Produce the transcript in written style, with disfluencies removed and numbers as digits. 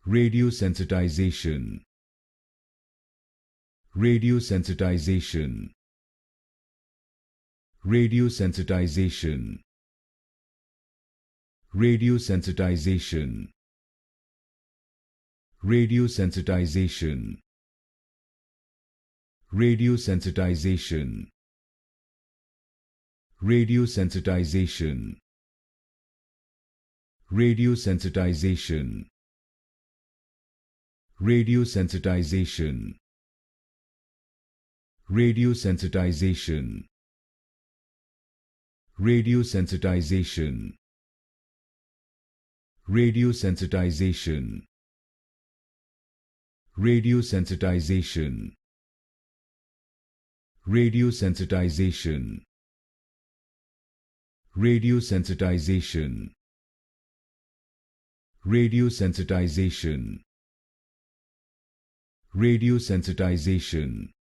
Radiosensitization. Radiosensitization. Radiosensitization. Radiosensitization. Radiosensitization. Radiosensitization. Radiosensitization. Radiosensitization. Radiosensitization. Radiosensitization. Radiosensitization. Radiosensitization. Radiosensitization. Radiosensitization. Radiosensitization. Radiosensitization. Radiosensitization.